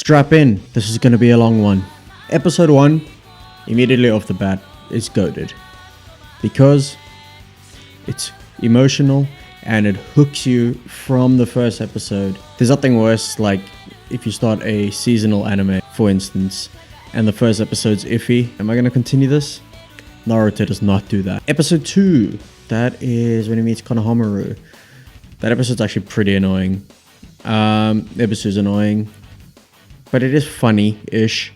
Strap in, this is going to be a long one. Episode 1, immediately off the bat, is goated. Because it's emotional and it hooks you from the first episode. There's nothing worse, like if you start a seasonal anime, for instance, and the first episode's iffy. Am I going to continue this? Naruto does not do that. Episode 2, that is when he meets Konohamaru. That episode's actually pretty annoying. The episode's annoying, but it is funny-ish.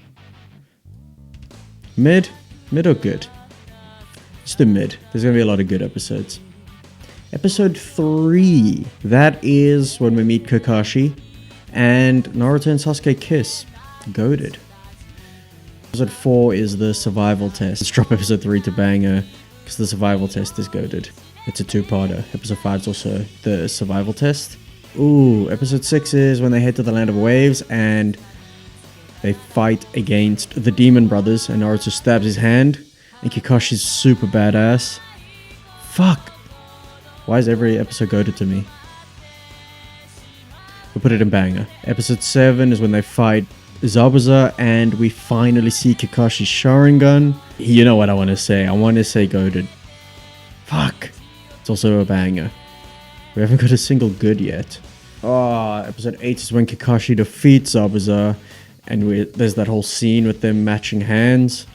Mid or good? Just the mid. There's gonna be a lot of good episodes. Episode 3, that is when we meet Kakashi and Naruto and Sasuke kiss. Goated. Episode 4 is the survival test. Let's drop episode 3 to banger because the survival test is goated. It's a two-parter. Episode 5 is also the survival test. Ooh, episode 6 is when they head to the land of waves and they fight against the Demon Brothers and Naruto stabs his hand and Kakashi's super badass. Fuck. Why is every episode goated to me? We'll put it in banger. Episode 7 is when they fight Zabuza and we finally see Kakashi's Sharingan. You know what I want to say. I want to say goated. Fuck. It's also a banger. We haven't got a single good yet. Oh, episode 8 is when Kakashi defeats Zabuza and there's that whole scene with them matching hands.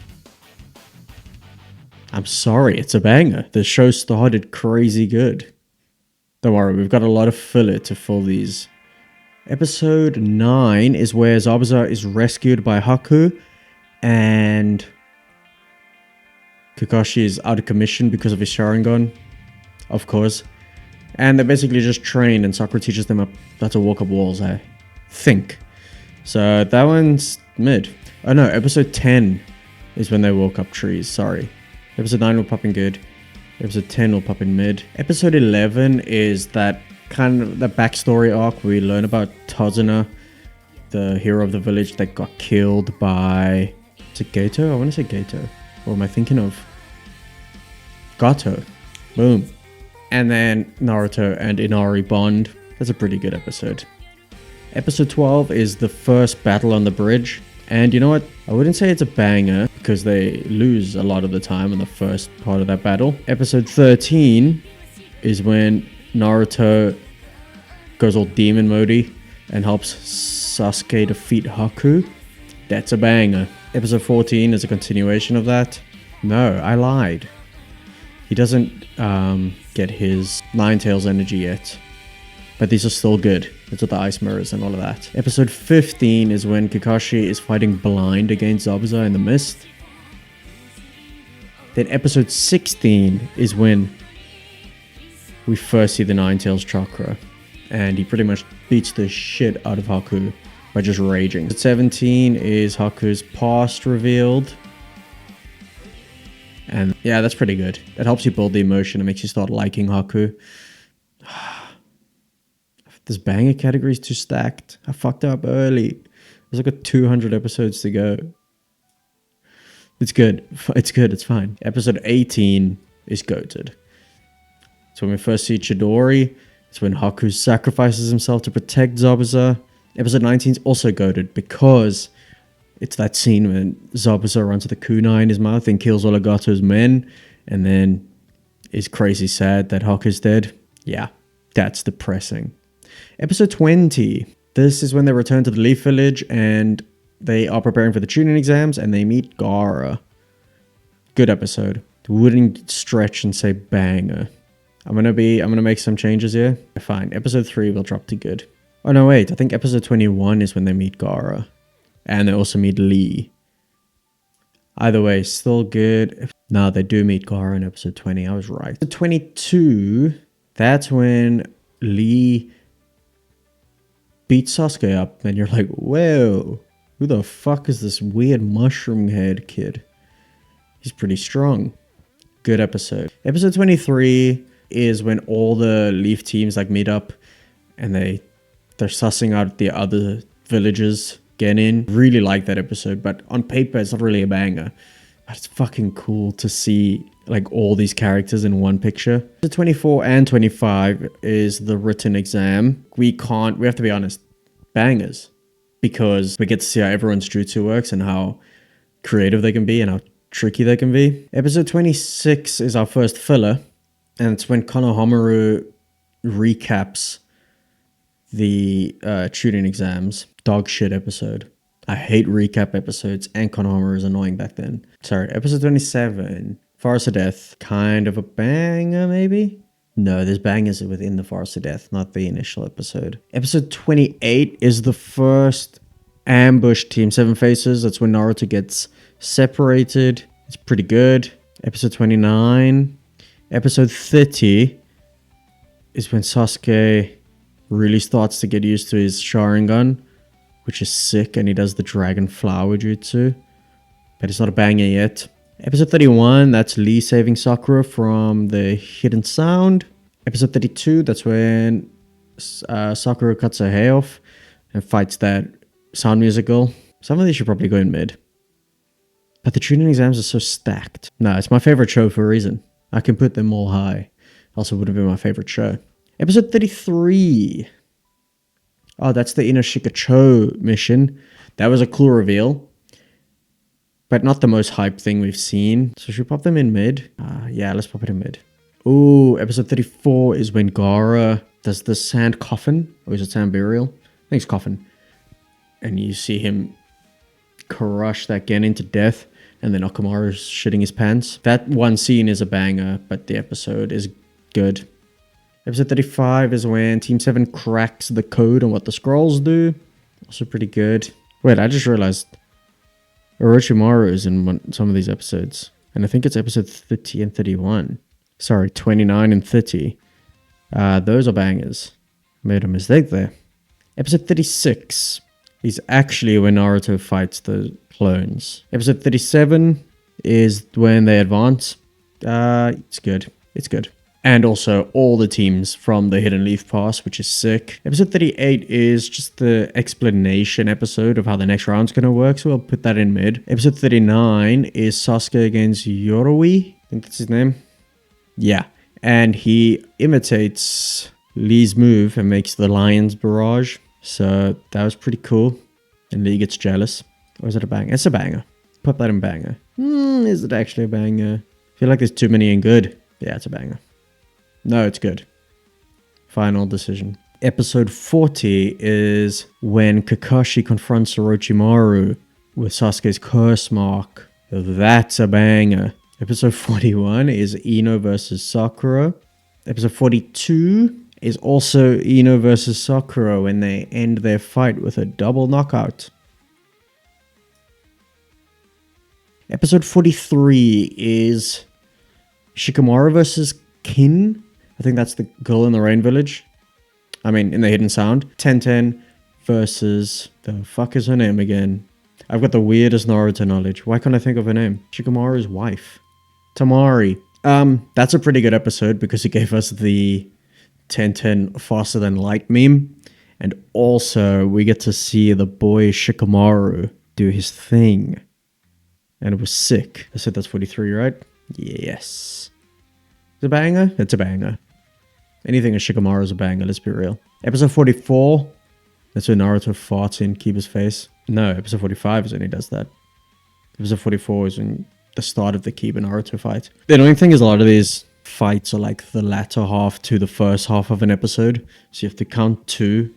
I'm sorry, it's a banger. The show started crazy good. Don't worry, we've got a lot of filler to fill these. Episode 9 is where Zabuza is rescued by Haku and Kakashi is out of commission because of his Sharingan, of course. And they basically just train and Sakura teaches them how to walk up walls, I think. So that one's mid. Oh no, episode 10 is when they walk up trees, sorry. Episode 9 will pop in good. Episode 10 will pop in mid. Episode 11 is that kind of the backstory arc where we learn about Tazuna, the hero of the village that got killed by... Is it Gato? I want to say Gato. What am I thinking of? Gato. Boom. And then Naruto and Inari bond. That's a pretty good episode. Episode 12 is the first battle on the bridge. And you know what? I wouldn't say it's a banger because they lose a lot of the time in the first part of that battle. Episode 13 is when Naruto goes all demon mode and helps Sasuke defeat Haku. That's a banger. Episode 14 is a continuation of that. No, I lied. He doesn't get his Nine Tails energy yet. But these are still good. It's with the ice mirrors and all of that. Episode 15 is when Kakashi is fighting blind against Zabuza in the mist. Then episode 16 is when we first see the Nine Tails chakra. And he pretty much beats the shit out of Haku by just raging. Episode 17 is Haku's past revealed. And yeah, that's pretty good. It helps you build the emotion. It makes you start liking Haku. This banger category is too stacked. I fucked up early. There's like 200 episodes to go. It's good. It's good. It's fine. Episode 18 is goated. So when we first see Chidori, it's when Haku sacrifices himself to protect Zabuza. Episode 19 is also goated because it's that scene when Zabuza runs with a kunai in his mouth and kills all of Gato's men and then is crazy sad that Haku's dead. Yeah, that's depressing. Episode 20. This is when they return to the Leaf Village and they are preparing for the tuning exams and they meet Gaara. Good episode. Wouldn't stretch and say banger. I'm gonna make some changes here. Fine. Episode 3 will drop to good. Oh no, wait. I think episode 21 is when they meet Gaara. And they also meet Lee. Either way, still good. No, they do meet Gaara in episode 20. I was right. Episode 22, that's when Lee beats Sasuke up. And you're like, whoa, who the fuck is this weird mushroom head kid? He's pretty strong. Good episode. Episode 23 is when all the Leaf teams like meet up. And they're sussing out the other villages. Get in. Really like that episode, but on paper it's not really a banger. But it's fucking cool to see like all these characters in one picture. The 24 and 25 is the written exam. We have to be honest, bangers. because we get to see how everyone's jutsu works and how creative they can be and how tricky they can be. Episode 26 is our first filler, and it's when Konohamaru recaps the tutoring exams. Dog shit episode. I hate recap episodes, and Konohamaru is annoying back then. Sorry, episode 27, Forest of Death. Kind of a banger, maybe? No, there's bangers within the Forest of Death, not the initial episode. Episode 28 is the first ambush Team 7 faces. That's when Naruto gets separated. It's pretty good. Episode 29. Episode 30 is when Sasuke really starts to get used to his Sharingan, which is sick, and he does the Dragon Flower Jutsu. But it's not a banger yet. Episode 31, that's Lee saving Sakura from the hidden sound. Episode 32, that's when Sakura cuts her hair off and fights that sound musical. Some of these should probably go in mid. But the tuning exams are so stacked. No, it's my favorite show for a reason. I can put them all high. Also would have been my favorite show. Episode 33. Oh, that's the Inoshika-cho mission. That was a cool reveal. But not the most hype thing we've seen. So should we pop them in mid? Yeah, let's pop it in mid. Ooh, episode 34 is when Gaara does the sand coffin. Or is it sand burial? I think it's coffin. And you see him crush that Genin to death. And then Akamaru's shitting his pants. That one scene is a banger, but the episode is good. Episode 35 is when Team 7 cracks the code on what the scrolls do. Also pretty good. Wait, I just realized Orochimaru is in some of these episodes. And I think it's episode 30 and 31. Sorry, 29 and 30. Those are bangers. Made a mistake there. Episode 36 is actually when Naruto fights the clones. Episode 37 is when they advance. It's good. It's good. And also all the teams from the Hidden Leaf Pass, which is sick. Episode 38 is just the explanation episode of how the next round's going to work, so we'll put that in mid. Episode 39 is Sasuke against Yoroi. I think that's his name. Yeah. And he imitates Lee's move and makes the Lion's Barrage. So that was pretty cool. And Lee gets jealous. Or is it a banger? It's a banger. Put that in banger. Is it actually a banger? I feel like there's too many in good. Yeah, it's a banger. No, it's good. Final decision. Episode 40 is when Kakashi confronts Orochimaru with Sasuke's curse mark. That's a banger. Episode 41 is Ino versus Sakura. Episode 42 is also Ino versus Sakura when they end their fight with a double knockout. Episode 43 is Shikamaru versus Kin. I think that's the girl in the Rain Village. I mean, in the Hidden Sound. 10-10 versus... The fuck is her name again? I've got the weirdest Naruto knowledge. Why can't I think of her name? Shikamaru's wife. Tamari. That's a pretty good episode because it gave us the 10-10 faster than light meme. And also, we get to see the boy Shikamaru do his thing. And it was sick. I said that's 43, right? Yes. It's a banger? It's a banger. Anything in Shikamaru is a banger, let's be real. Episode 44. That's when Naruto farts in Kiba's face. No, episode 45 is when he does that. Episode 44 is when the start of the Kiba Naruto fight. The annoying thing is a lot of these fights are like the latter half to the first half of an episode. So you have to count two,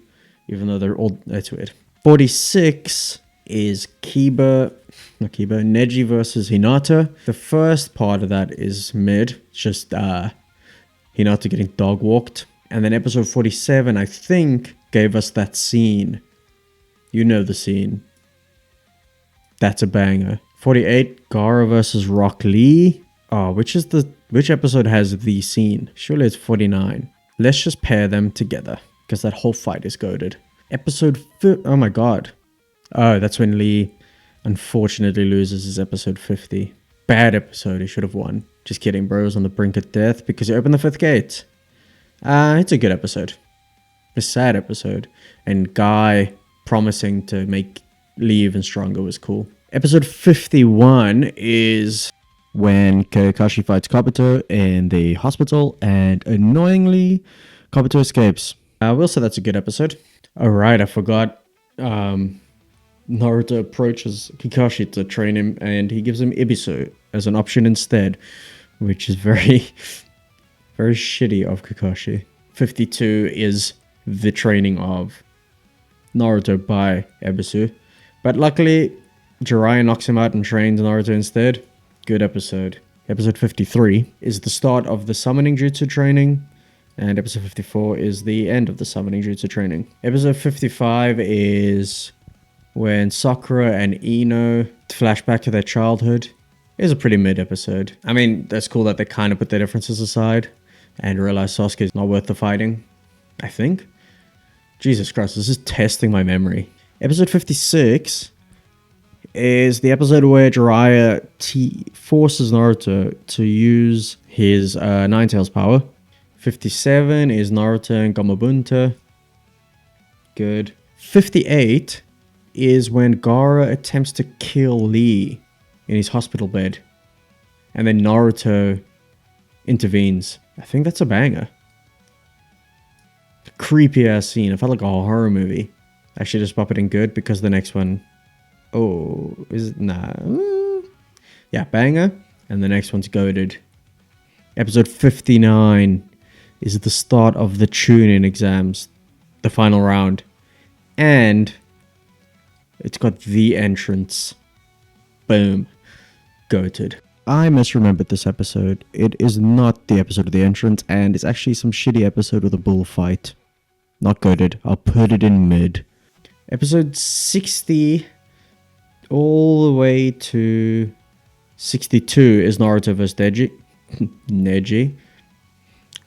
even though they're all... That's weird. 46 is Neji versus Hinata. The first part of that is mid. It's just Hinata getting dog walked. And then episode 47, I think, gave us that scene. You know the scene. That's a banger. 48, Gaara versus Rock Lee. Oh, which episode has the scene? Surely it's 49. Let's just pair them together, because that whole fight is goated. Oh my god. Oh, that's when Lee unfortunately loses his episode 50. Bad episode, he should have won. Just kidding, bro. He was on the brink of death because he opened the fifth gate. It's a good episode. A sad episode. And Guy promising to make Lee even stronger was cool. Episode 51 is when Kakashi fights Kabuto in the hospital, and annoyingly, Kabuto escapes. I will say that's a good episode. Alright, I forgot Naruto approaches Kakashi to train him, and he gives him Ibisu as an option instead, which is very, very shitty of Kakashi. 52 is the training of Naruto by Ebisu, but luckily Jiraiya knocks him out and trains Naruto instead. Good episode. Episode 53 is the start of the summoning jutsu training, and episode 54 is the end of the summoning jutsu training. Episode 55 is when Sakura and Ino flash back to their childhood. It was a pretty mid episode. I mean, that's cool that they kind of put their differences aside and realize Sasuke's not worth the fighting, I think. Jesus Christ, this is testing my memory. Episode 56 is the episode where Jiraiya forces Naruto to use his Nine Tails power. 57 is Naruto and Gamabunta. Good. 58 is when Gaara attempts to kill Lee in his hospital bed, and then Naruto intervenes. I think that's a banger. Creepy ass scene. It felt like a horror movie. Actually, just pop it in good because the next one, oh, is it? Nah. Yeah, banger. And the next one's goated. Episode 59 is the start of the Chunin exams, the final round, and it's got the entrance. Boom. Goated. I misremembered this episode. It is not the episode of the entrance, and it's actually some shitty episode with a bullfight. Not goated. I'll put it in mid. Episode 60 all the way to 62 is Naruto vs. Neji. Neji.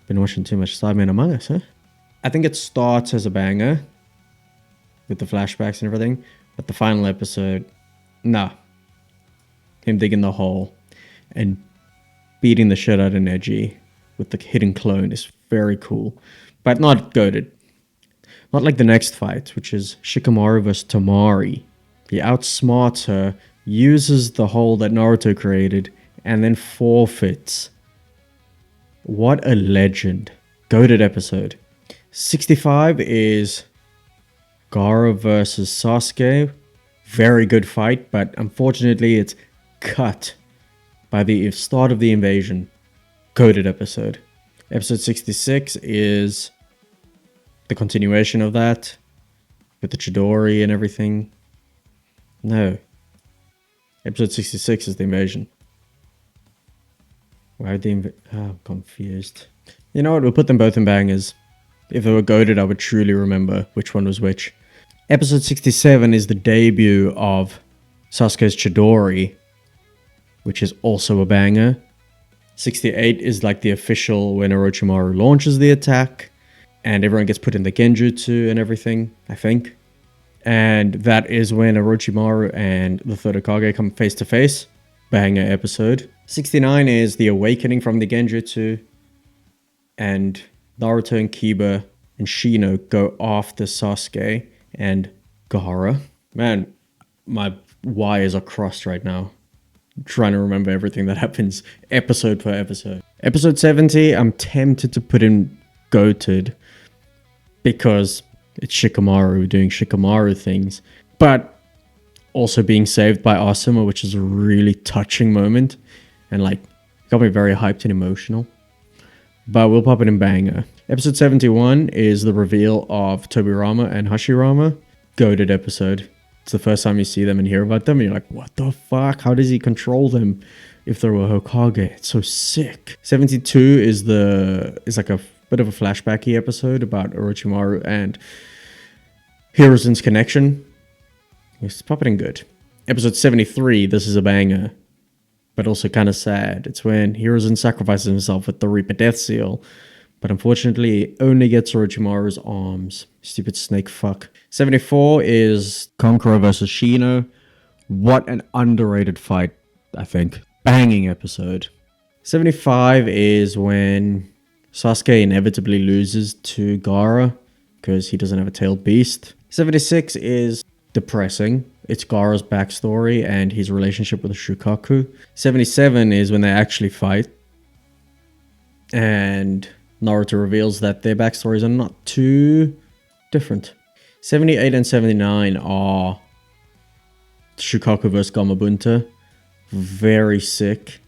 Been watching too much Side Man Among Us, huh? I think it starts as a banger with the flashbacks and everything, but the final episode, nah. Him digging the hole and beating the shit out of Neji with the hidden clone is very cool, but not goated. Not like the next fight, which is Shikamaru vs. Tamari. He outsmarts her, uses the hole that Naruto created, and then forfeits. What a legend. Goated episode. 65 is Gaara versus Sasuke. Very good fight, but unfortunately it's cut by the start of the invasion. Goated episode. Episode 66 is the continuation of that, with the Chidori and everything. No. Episode 66 is the invasion. Why the I'm confused. You know what? We'll put them both in bangers. If they were goated, I would truly remember which one was which. Episode 67 is the debut of Sasuke's Chidori, which is also a banger. 68 is like the official when Orochimaru launches the attack, and everyone gets put in the Genjutsu and everything, I think. And that is when Orochimaru and the Third Hokage come face to face. Banger episode. 69 is the awakening from the Genjutsu, and Naruto and Kiba and Shino go after Sasuke and Gaara. Man, my wires are crossed right now. I'm trying to remember everything that happens episode per episode. Episode 70, I'm tempted to put in goated because it's Shikamaru doing Shikamaru things, but also being saved by Asuma, which is a really touching moment and like got me very hyped and emotional. But we'll pop it in banger. Episode 71 is the reveal of Tobirama and Hashirama. Goated episode. It's the first time you see them and hear about them, and you're like, what the fuck? How does he control them if they were Hokage? It's so sick. 72 is like a bit of a flashbacky episode about Orochimaru and Hiruzen's connection. It's popping good. Episode 73, this is a banger, but also kind of sad. It's when Hiruzen sacrifices himself with the Reaper Death Seal, but unfortunately he only gets Orochimaru's arms. Stupid snake fuck. 74 is Kankuro versus Shino. What an underrated fight, I think. Banging episode. 75 is when Sasuke inevitably loses to Gaara because he doesn't have a tailed beast. 76 is depressing. It's Gaara's backstory and his relationship with the Shukaku. 77 is when they actually fight, and Naruto reveals that their backstories are not too different. 78 and 79 are Shukaku vs Gamabunta. Very sick.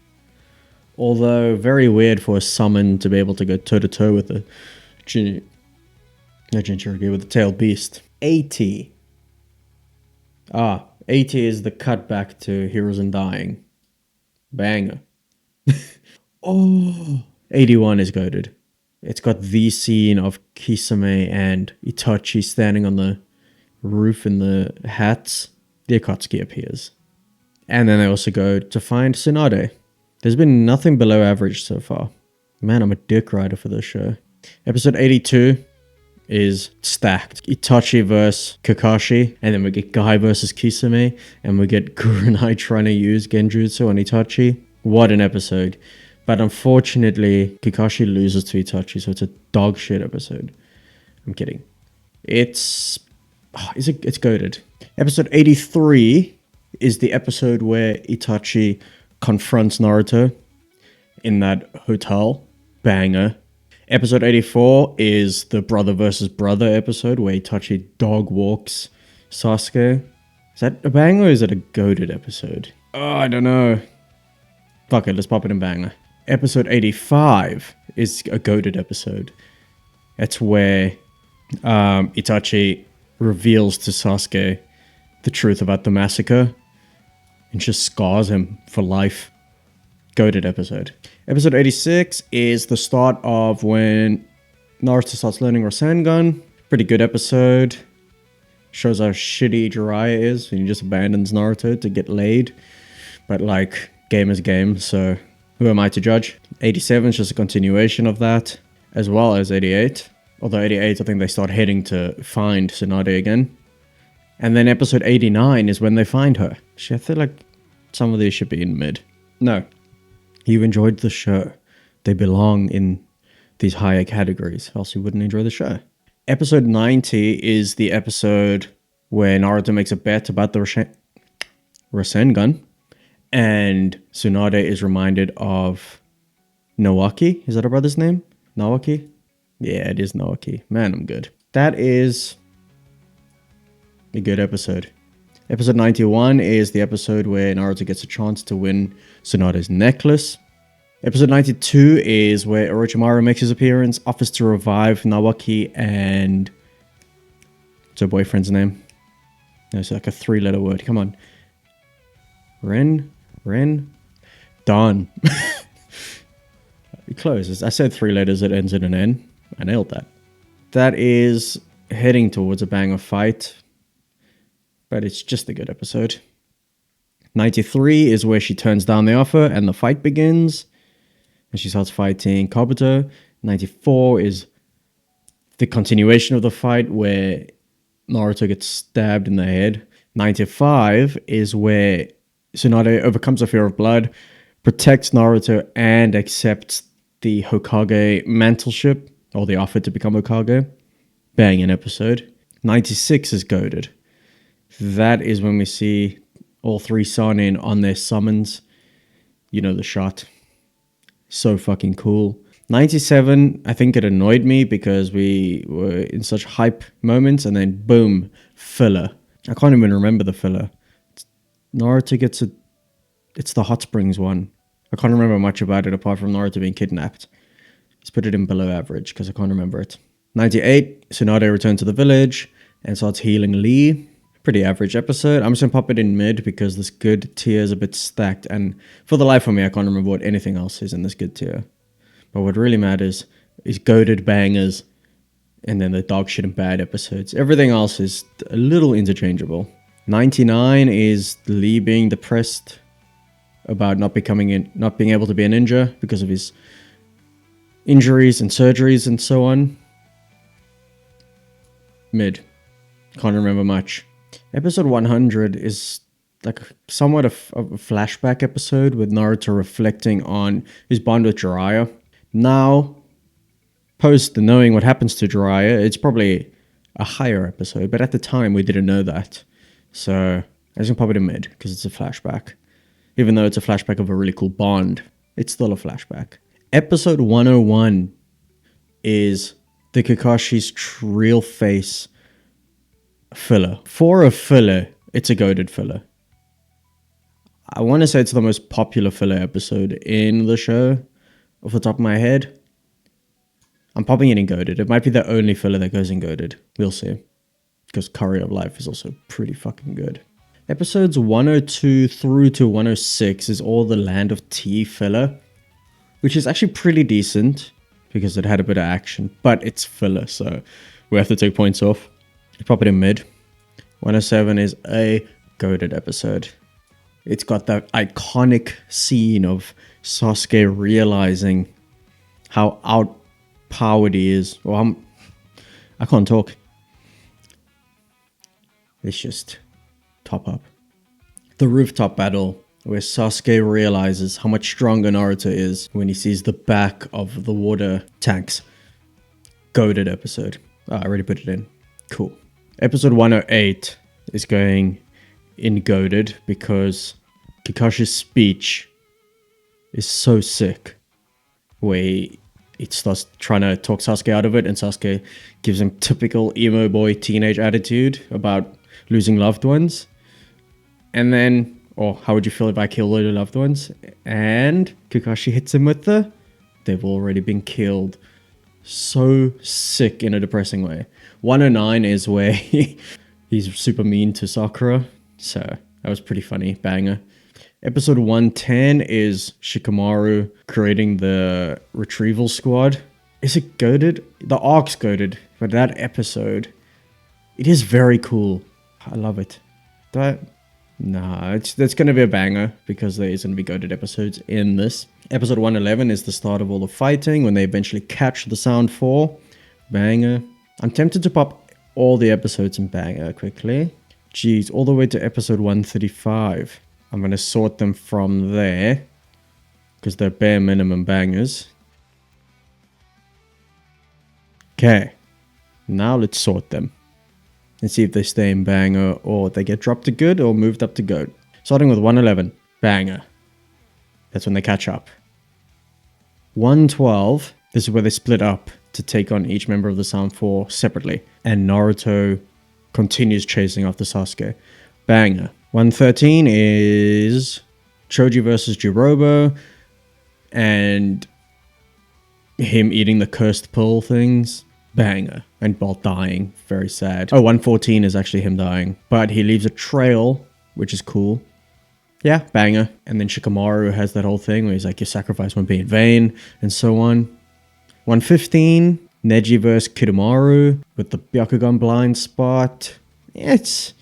Although very weird for a summon to be able to go toe to toe with a Jinchuriki with the tailed beast. 80. 80 is the cutback to Heroes and Dying. Banger. Oh, 81 is goated. It's got the scene of Kisame and Itachi standing on the roof in the hats. The Akatsuki appears. And then they also go to find Tsunade. There's been nothing below average so far. Man, I'm a dick rider for this show. Episode 82 is stacked. Itachi versus Kakashi, and then we get Guy versus Kisame, and we get Kurenai trying to use Genjutsu on Itachi. What an episode. But unfortunately, Kakashi loses to Itachi, so it's a dog shit episode. I'm kidding. It's goated. Episode 83 is the episode where Itachi confronts Naruto in that hotel. Banger. Episode 84 is the brother versus brother episode where Itachi dog walks Sasuke. Is that a banger or is it a goated episode? Oh, I don't know. Fuck it, let's pop it in banger. Episode 85 is a goated episode. That's where Itachi reveals to Sasuke the truth about the massacre and just scars him for life. Goated episode. Episode 86 is the start of when Naruto starts learning Rasengan. Pretty good episode. Shows how shitty Jiraiya is, and he just abandons Naruto to get laid. But like, game is game, so who am I to judge? 87 is just a continuation of that, as well as 88. Although 88, I think they start heading to find Tsunade again. And then episode 89 is when they find her. I feel like some of these should be in mid. No. You enjoyed the show. They belong in these higher categories, else you wouldn't enjoy the show. Episode 90 is the episode where Naruto makes a bet about the Rasengan, and Tsunade is reminded of Naoki. Is that her brother's name? Naoki? Yeah, it is Naoki. Man, I'm good. That is a good episode. Episode 91 is the episode where Naruto gets a chance to win Tsunade's necklace. Episode 92 is where Orochimaru makes his appearance, offers to revive Naoki and... what's her boyfriend's name? No, it's like a 3-letter word. Come on. Ren? Done. Close. I said 3 letters, it ends in an N. I nailed that. That is heading towards a banger fight, but it's just a good episode. 93 is where she turns down the offer and the fight begins, and she starts fighting Kabuto. 94 is the continuation of the fight where Naruto gets stabbed in the head. 95 is where Tsunade overcomes a fear of blood, protects Naruto, and accepts the Hokage mantleship, or the offer to become Hokage. Banging episode. 96 is goated. That is when we see all 3 Sannin on their summons. You know the shot. So fucking cool. 97, I think it annoyed me because we were in such hype moments, and then boom, filler. I can't even remember the filler. Naruto gets a... it's the hot springs one. I can't remember much about it apart from Naruto being kidnapped. Let's put it in below average because I can't remember it. 98, Tsunade returns to the village and starts healing Lee. Pretty average episode. I'm just going to pop it in mid because this good tier is a bit stacked. And for the life of me, I can't remember what anything else is in this good tier. But what really matters is goated bangers and then the dog shit and bad episodes. Everything else is a little interchangeable. 99 is Lee being depressed about not being able to be a ninja because of his injuries and surgeries and so on. Mid. Can't remember much. Episode 100 is like somewhat a flashback episode with Naruto reflecting on his bond with Jiraiya. Now, post knowing what happens to Jiraiya, it's probably a higher episode, but at the time we didn't know that. So I just pop it in mid because it's a flashback. Even though it's a flashback of a really cool bond, it's still a flashback. Episode 101 is the Kakashi's real face filler. For a filler, it's a goated filler. I want to say it's the most popular filler episode in the show, off the top of my head. I'm popping it in Goated. It might be the only filler that goes in Goated. We'll see. Because Curry of Life is also pretty fucking good. Episodes 102 through to 106 is all the Land of Tea filler, which is actually pretty decent because it had a bit of action, but it's filler, so we have to take points off. Pop it in mid. 107 is a Goated episode. It's got that iconic scene of Sasuke realizing how outpowered he is. Well, I can't talk. It's just top up. The rooftop battle where Sasuke realizes how much stronger Naruto is when he sees the back of the water tanks. Goated episode. Oh, I already put it in. Cool. Episode 108 is going in Goated because Kakashi's speech is so sick. Where he starts trying to talk Sasuke out of it, and Sasuke gives him typical emo boy teenage attitude about losing loved ones. And then, how would you feel if I killed all your loved ones? And Kakashi hits him with they've already been killed. So sick in a depressing way. 109 is where he's super mean to Sakura. So that was pretty funny. Banger. Episode 110 is Shikamaru creating the retrieval squad. Is it Goated? The arc's Goated, but that episode, it is very cool. I love it. That's going to be a banger because there is going to be Goated episodes in this. Episode 111 is the start of all the fighting when they eventually catch the Sound 4. Banger. I'm tempted to pop all the episodes in banger quickly. Jeez, all the way to episode 135. I'm going to sort them from there because they're bare minimum bangers. Okay. Now let's sort them and see if they stay in banger or they get dropped to good or moved up to goat. Starting with 111, banger. That's when they catch up. 112, this is where they split up to take on each member of the Sound 4 separately. And Naruto continues chasing after Sasuke. Banger. 113 is Choji versus Jirobo and him eating the cursed pill things. Banger. And Bolt dying. Very sad. 114 is actually him dying. But he leaves a trail, which is cool. Yeah, banger. And then Shikamaru has that whole thing where he's like, your sacrifice won't be in vain, and so on. 115, Neji vs. Kidomaru with the Byakugan blind spot. Yeah, it's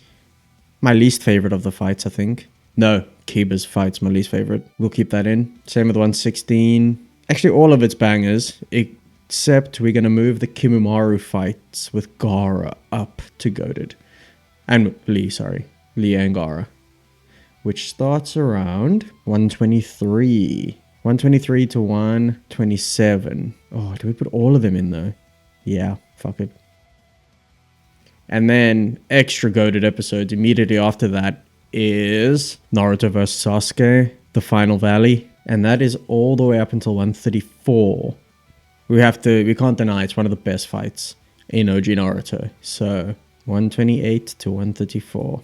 my least favorite of the fights, I think. No, Kiba's fight's my least favorite. We'll keep that in. Same with 116. Actually, all of its bangers, except we're going to move the Kimumaru fights with Gaara up to Goated. And Lee and Gaara. Which starts around 123. 123 to 127. Oh, do we put all of them in though? Yeah, fuck it. And then extra Goated episodes immediately after that is Naruto vs Sasuke, the Final Valley. And that is all the way up until 134. We can't deny it's one of the best fights in OG Naruto. So 128 to 134.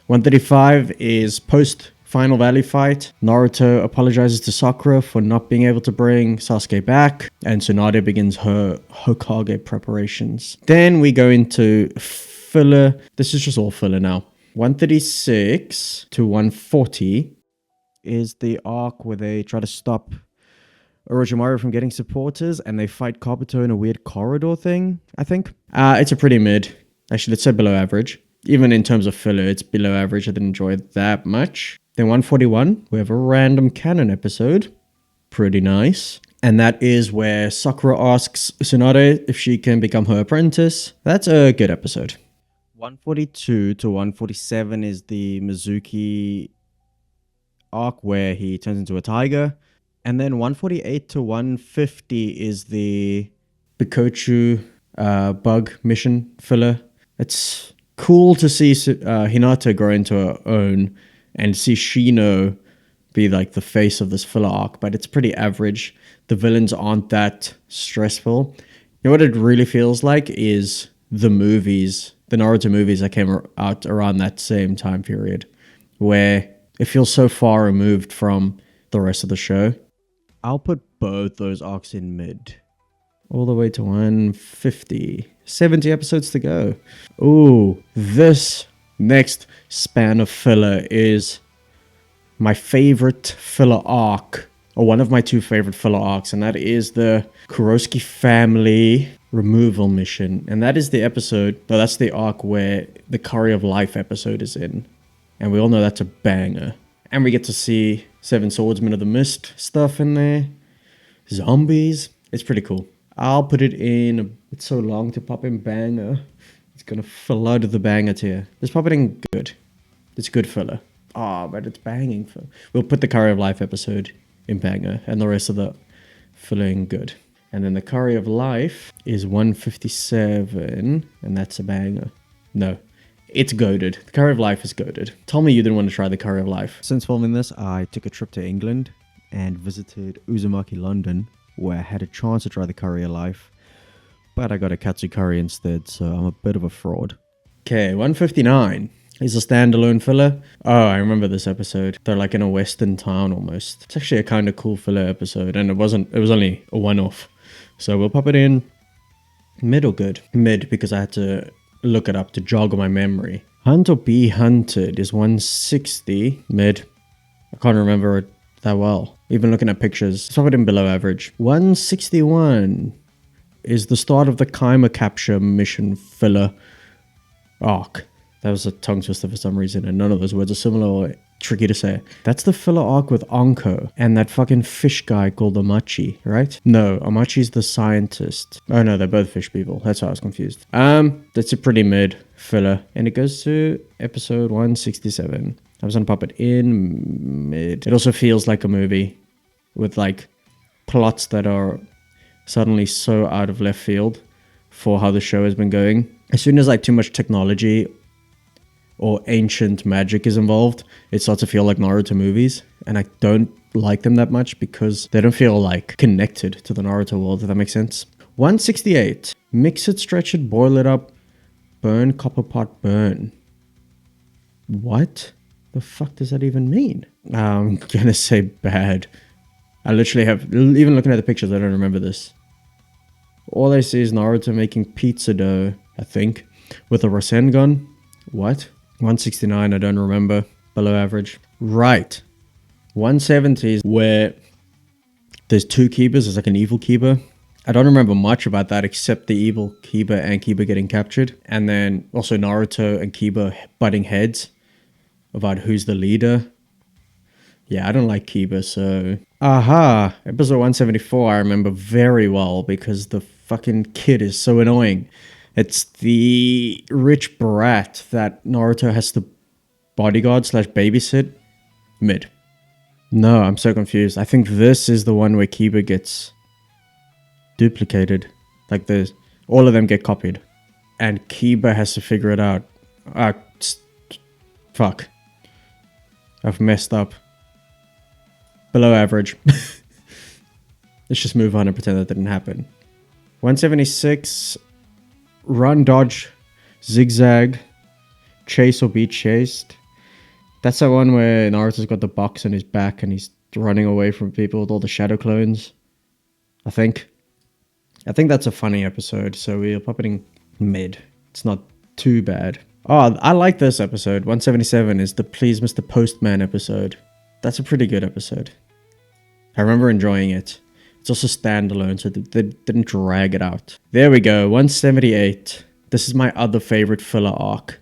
135 is post Final Valley fight. Naruto apologizes to Sakura for not being able to bring Sasuke back, and Tsunade begins her Hokage preparations. Then we go into filler. This is just all filler now. 136 to 140 is the arc where they try to stop Orochimaru from getting supporters, and they fight Kabuto in a weird corridor thing, I think. It's a pretty mid. Actually, let's say below average. Even in terms of filler, it's below average. I didn't enjoy it that much. Then 141, we have a random canon episode. Pretty nice. And that is where Sakura asks Tsunade if she can become her apprentice. That's a good episode. 142 to 147 is the Mizuki arc where he turns into a tiger. And then 148 to 150 is the Bikochu bug mission filler. It's cool to see Hinata grow into her own and see Shino be like the face of this filler arc, but it's pretty average. The villains aren't that stressful. You know what it really feels like is the movies, the Naruto movies that came out around that same time period, where It feels so far removed from the rest of the show. I'll put both those arcs in mid. All the way to 150. 70 episodes to go. Ooh, this next span of filler is my favorite filler arc, or one of my two favorite filler arcs, and that is the Kurosuke family removal mission. And that is the episode, no, that's the arc where the Curry of Life episode is in. And we all know that's a banger. And we get to see Seven Swordsmen of the Mist stuff in there. Zombies. It's pretty cool. I'll put it in. It's so long to pop in banger. It's gonna flood the banger tier. Just pop it in good. It's good filler. Ah, but it's banging. We'll put the Curry of Life episode in banger and the rest of the filler in good. And then the Curry of Life is 157, and that's a banger. No, it's goated. The Curry of Life is goated. Tell me you didn't want to try the Curry of Life. Since filming this, I took a trip to England and visited Uzumaki, London, where I had a chance to try the Curry of Life, but I got a katsu curry instead, so I'm a bit of a fraud. Okay, 159 is a standalone filler. Oh, I remember this episode. They're like in a western town almost. It's actually a kind of cool filler episode, and it was only a one-off. So we'll pop it in mid or good? Mid, because I had to look it up to jog my memory. Hunt or Be Hunted is 160. Mid. I can't remember it that well. Even looking at pictures, it's probably in below average. 161 is the start of the Kaima capture mission filler arc. That was a tongue twister for some reason, and none of those words are similar or tricky to say. That's the filler arc with Anko and that fucking fish guy called Amachi, right? No, Amachi's the scientist. Oh no, they're both fish people. That's why I was confused. That's a pretty mid filler, and it goes to episode 167. I was gonna pop it in mid. It also feels like a movie with like plots that are suddenly so out of left field for how the show has been going. As soon as like too much technology or ancient magic is involved, it starts to feel like Naruto movies, and I don't like them that much because they don't feel like connected to the Naruto world, if that makes sense. 168. Mix it, stretch it, boil it up, burn, copper pot, burn. What the fuck does that even mean? I'm gonna say bad. I literally have, even looking at the pictures, I don't remember this. All I see is Naruto making pizza dough, I think, with a Rasengan. What? 169, I don't remember. Below average. Right. 170 is where there's two Kibas. There's like an evil Kiba. I don't remember much about that except the evil Kiba and Kiba getting captured. And then also Naruto and Kiba butting heads about who's the leader. Yeah, I don't like Kiba, so... Aha! Episode 174 I remember very well because the fucking kid is so annoying. It's the rich brat that Naruto has to bodyguard / babysit. Mid. No, I'm so confused. I think this is the one where Kiba gets duplicated. Like all of them get copied. And Kiba has to figure it out. Fuck. I've messed up. Below average. Let's just move on and pretend that didn't happen. 176... Run, dodge, zigzag, chase or be chased. That's the one where Naruto's got the box on his back and he's running away from people with all the shadow clones. I think that's a funny episode, so we'll pop it in mid. It's not too bad. Oh, I like this episode. 177 is the Please Mr. Postman episode. That's a pretty good episode. I remember enjoying it. It's also standalone, so they didn't drag it out. There we go, 178. This is my other favorite filler arc.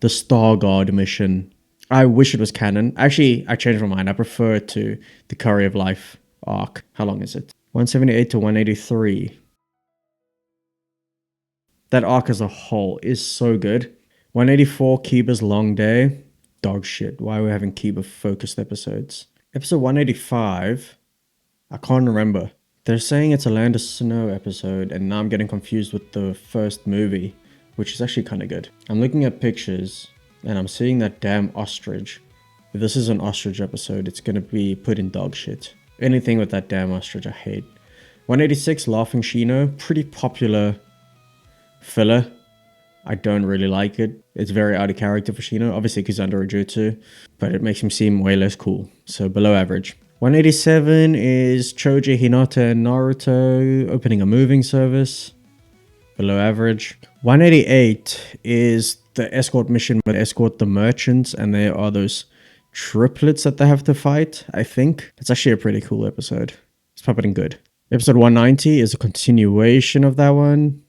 The Star Guard mission. I wish it was canon. Actually, I changed my mind. I prefer it to the Curry of Life arc. How long is it? 178 to 183. That arc as a whole is so good. 184, Kiba's Long Day. Dog shit. Why are we having Kiba focused episodes? Episode 185. I can't remember. They're saying it's a Land of Snow episode, and now I'm getting confused with the first movie, which is actually kind of good. I'm looking at pictures, and I'm seeing that damn ostrich. If this is an ostrich episode, it's gonna be put in dog shit. Anything with that damn ostrich, I hate. 186, Laughing Shino. Pretty popular filler. I don't really like it. It's very out of character for Shino, obviously because under a jutsu, but it makes him seem way less cool. So below average. 187 is Choji, Hinata, and Naruto opening a moving service. Below average. 188 is the escort mission where they escort the merchants, and there are those triplets that they have to fight, I think. It's actually a pretty cool episode. It's puppeting good. Episode 190 is a continuation of that one.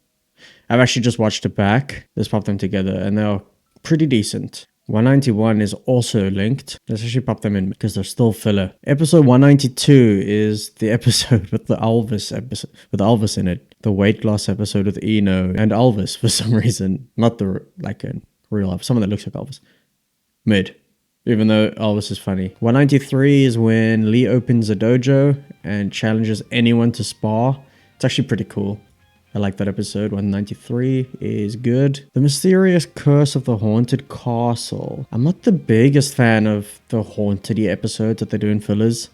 I've actually just watched it back. Let's pop them together, and they're pretty decent. 191 is also linked. Let's actually pop them in because they're still filler. Episode 192 is the episode with the Alvis episode, with Alvis in it. The weight loss episode with Ino and Alvis for some reason. Not the, like in real life. Someone that looks like Alvis. Mid. Even though Alvis is funny. 193 is when Lee opens a dojo and challenges anyone to spar. It's actually pretty cool. I like that episode. 193 is good. The Mysterious Curse of the Haunted Castle. I'm not the biggest fan of the haunted-y episodes that they do in fillers,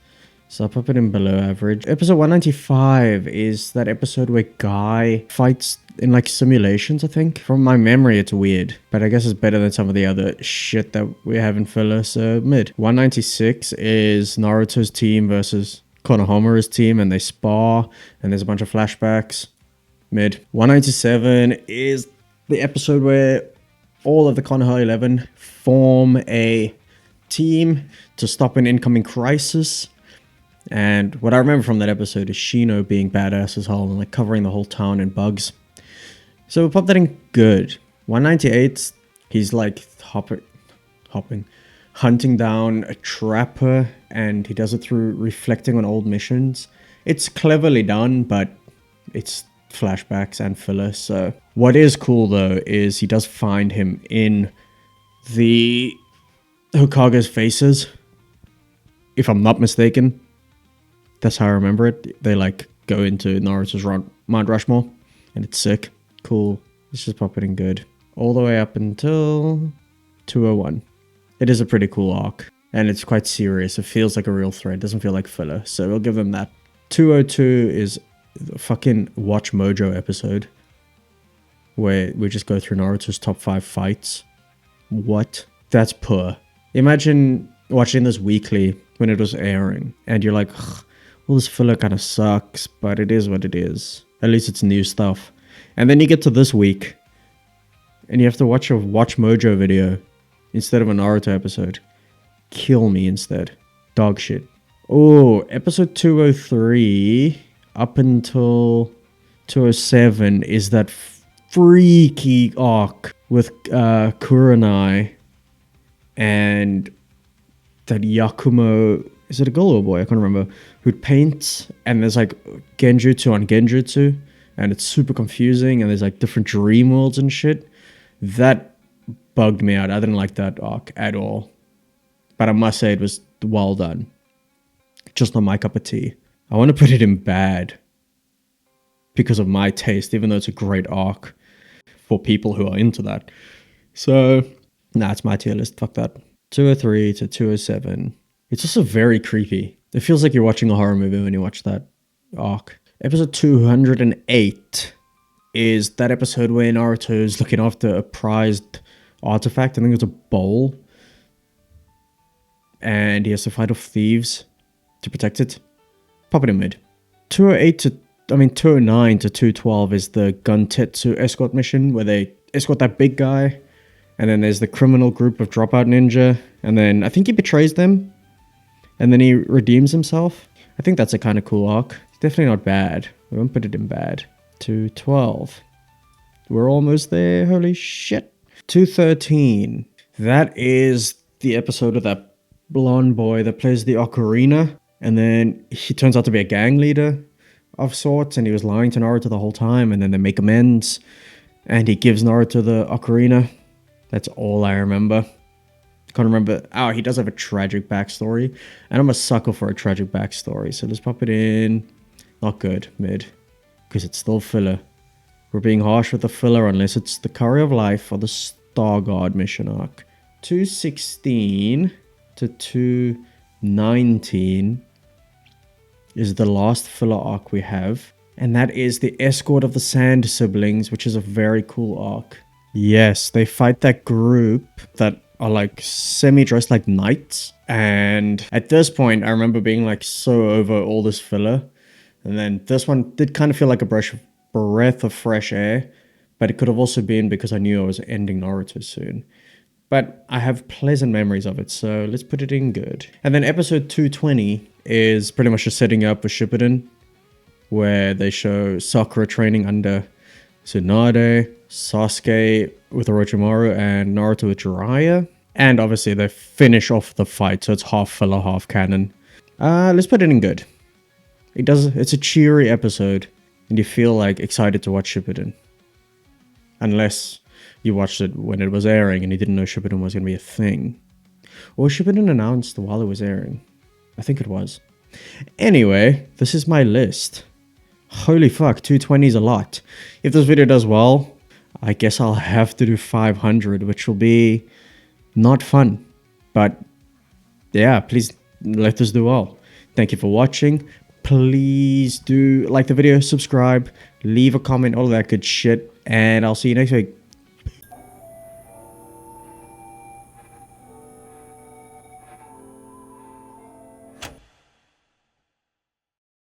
so I'll put it in below average. Episode 195 is that episode where Guy fights in like simulations, I think. From my memory, it's weird, but I guess it's better than some of the other shit that we have in filler, so mid. 196 is Naruto's team versus Konohamaru's team, and they spar, and there's a bunch of flashbacks. Mid. 197 is the episode where all of the Konoha 11 form a team to stop an incoming crisis. And what I remember from that episode is Shino being badass as hell and like covering the whole town in bugs. So we'll pop that in good. 198, he's like hunting down a trapper, and he does it through reflecting on old missions. It's cleverly done, but it's flashbacks and filler. So what is cool though is he does find him in the Hokage's faces, if I'm not mistaken. That's how I remember it. They like go into Naruto's Mount Rushmore, and it's sick. Cool. Let's just pop it in good. All the way up until 201. It is a pretty cool arc, and it's quite serious. It feels like a real thread. It doesn't feel like filler, so we'll give them that. 202 is the fucking Watch Mojo episode where we just go through Naruto's top 5 fights. What? That's poor. Imagine watching this weekly when it was airing, and you're like, well, this filler kind of sucks, but it is what it is. At least it's new stuff. And then you get to this week, and you have to watch a Watch Mojo video instead of a Naruto episode. Kill me instead. Dog shit. Oh, episode 203 up until 207 is that freaky arc with Kurenai and that Yakumo, is it a girl or a boy? I can't remember. Who paints, and there's like genjutsu on genjutsu, and it's super confusing, and there's like different dream worlds and shit. That bugged me out. I didn't like that arc at all. But I must say it was well done. Just not my cup of tea. I want to put it in bad because of my taste, even though it's a great arc for people who are into that. So, nah, it's my tier list. Fuck that. 203 to 207. It's also very creepy. It feels like you're watching a horror movie when you watch that arc. Episode 208 is that episode where Naruto's looking after a prized artifact. I think it's a bowl. And he has to fight off thieves to protect it. Pop it in mid. 209 to 212 is the Guntetsu escort mission where they escort that big guy. And then there's the criminal group of Dropout Ninja. And then I think he betrays them. And then he redeems himself. I think that's a kind of cool arc. It's definitely not bad. We won't put it in bad. 212. We're almost there. Holy shit. 213. That is the episode of that blonde boy that plays the ocarina. And then he turns out to be a gang leader of sorts. And he was lying to Naruto the whole time. And then they make amends. And he gives Naruto the ocarina. That's all I remember. Can't remember. Oh, he does have a tragic backstory. And I'm a sucker for a tragic backstory. So let's pop it in. Not good. Mid. Because it's still filler. We're being harsh with the filler unless it's the Curry of Life or the Star God mission arc. 216 to 219 is the last filler arc we have. And that is the Escort of the Sand Siblings, which is a very cool arc. Yes, they fight that group that are like semi-dressed like knights. And at this point, I remember being like so over all this filler. And then this one did kind of feel like a breath of fresh air. But it could have also been because I knew I was ending Naruto soon. But I have pleasant memories of it, so let's put it in good. And then episode 220 is pretty much just setting up for Shippuden, where they show Sakura training under Tsunade, Sasuke with Orochimaru, and Naruto with Jiraiya. And obviously they finish off the fight, so it's half filler, half canon. Let's put it in good. It's a cheery episode, and you feel like excited to watch Shippuden. Unless you watched it when it was airing and you didn't know Shippuden was going to be a thing. Or Shippuden announced while it was airing. I think it was. Anyway, this is my list. Holy fuck, 220 is a lot. If this video does well, I guess I'll have to do 500, which will be not fun. But yeah, please let us do well. Thank you for watching. Please do like the video, subscribe, leave a comment, all that good shit. And I'll see you next week.